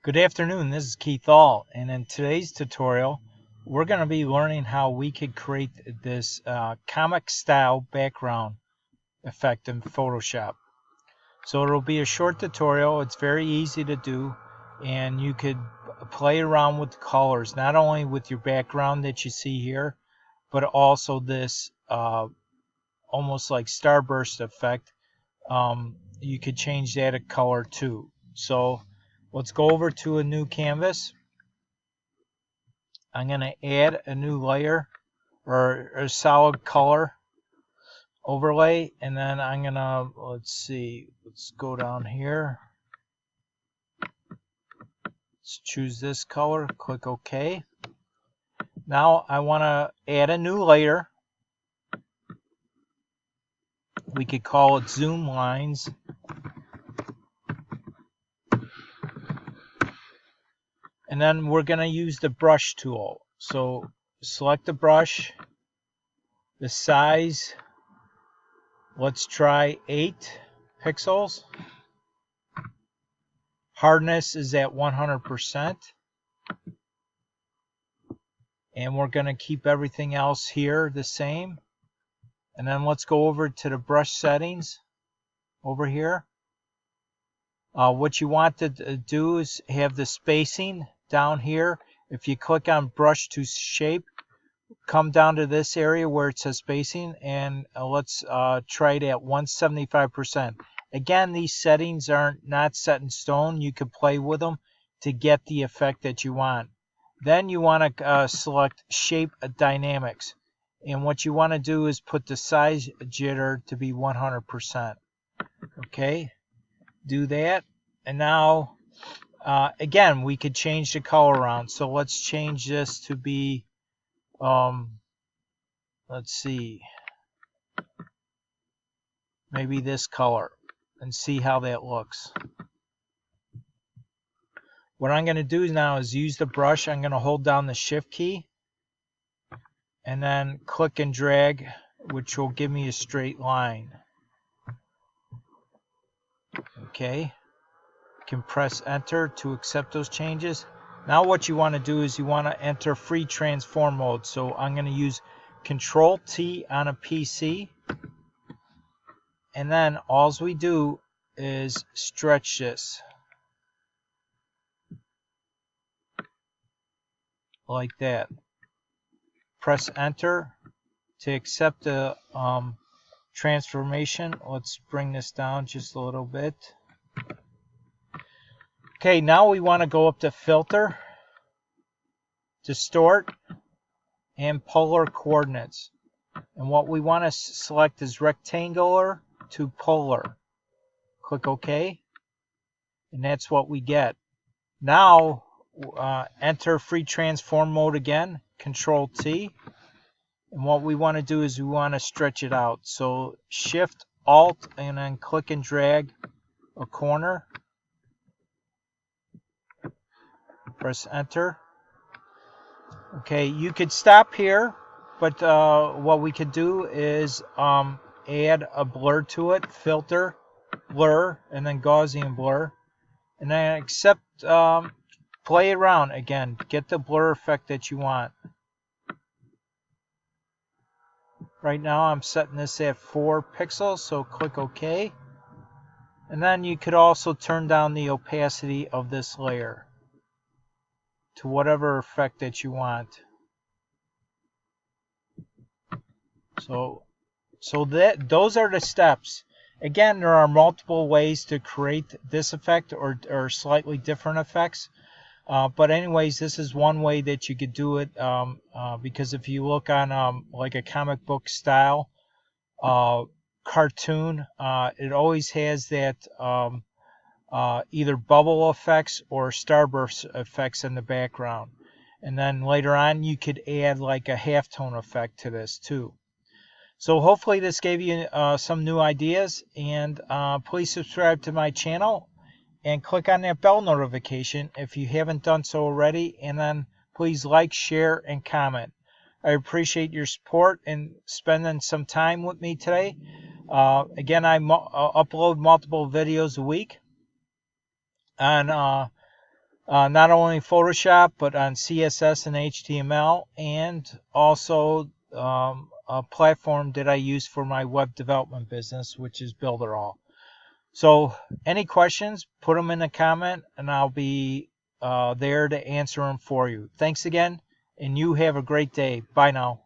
Good afternoon, this is Keith All, and in today's tutorial we're going to be learning how we could create this comic style background effect in Photoshop. So it'll be a short tutorial. It's very easy to do, and you could play around with the colors, not only with your background that you see here, but also this almost like starburst effect. You could change that a color too. So let's go over to a new canvas. I'm going to add a new layer or a solid color overlay, and then I'm going to, let's go down here. Let's choose this color, click OK. Now I want to add a new layer. We could call it zoom lines. And then we're going to use the brush tool. So select the brush, the size, let's try 8 pixels. Hardness is at 100%. And we're going to keep everything else here the same. And then let's go over to the brush settings over here. What you want to do is have the spacing down here. If you click on brush to shape, come down to this area where it says spacing, and let's try it at 175%. Again, these settings are not set in stone. You can play with them to get the effect that you want. Then you want to select shape dynamics, and what you want to do is put the size jitter to be 100%. Okay, do that, and now again we could change the color around. So let's change this to be let's see, maybe this color, and see how that looks. What I'm going to do now is use the brush. I'm going to hold down the shift key and then click and drag, which will give me a straight line. Okay, you can press enter to accept those changes. Now what you want to do is you want to enter free transform mode. So I'm going to use Control T on a PC, and then all we do is stretch this like that. Press enter to accept the transformation. Let's bring this down just a little bit. Okay, now we want to go up to filter, distort, and polar coordinates. And what we want to select is rectangular to polar. Click OK, and that's what we get. Now enter free transform mode again, Control T, and what we want to do is we want to stretch it out. So Shift Alt and then click and drag a corner, press enter. Okay, you could stop here, but what we could do is add a blur to it, filter, blur, and then Gaussian blur, and then play around again, get the blur effect that you want. Right now I'm setting this at 4 pixels, so click OK. And then you could also turn down the opacity of this layer to whatever effect that you want. So those are the steps. Again, there are multiple ways to create this effect or slightly different effects. But anyways, this is one way that you could do it, because if you look on like a comic book style cartoon, it always has that either bubble effects or starburst effects in the background. And then later on you could add like a halftone effect to this too. So hopefully this gave you some new ideas, and please subscribe to my channel and click on that bell notification if you haven't done so already, and then please like, share, and comment. I appreciate your support and spending some time with me today. Again, I upload multiple videos a week on not only Photoshop, but on CSS and HTML, and also a platform that I use for my web development business, which is Builderall. So any questions, put them in a comment, and I'll be there to answer them for you. Thanks again, and you have a great day. Bye now.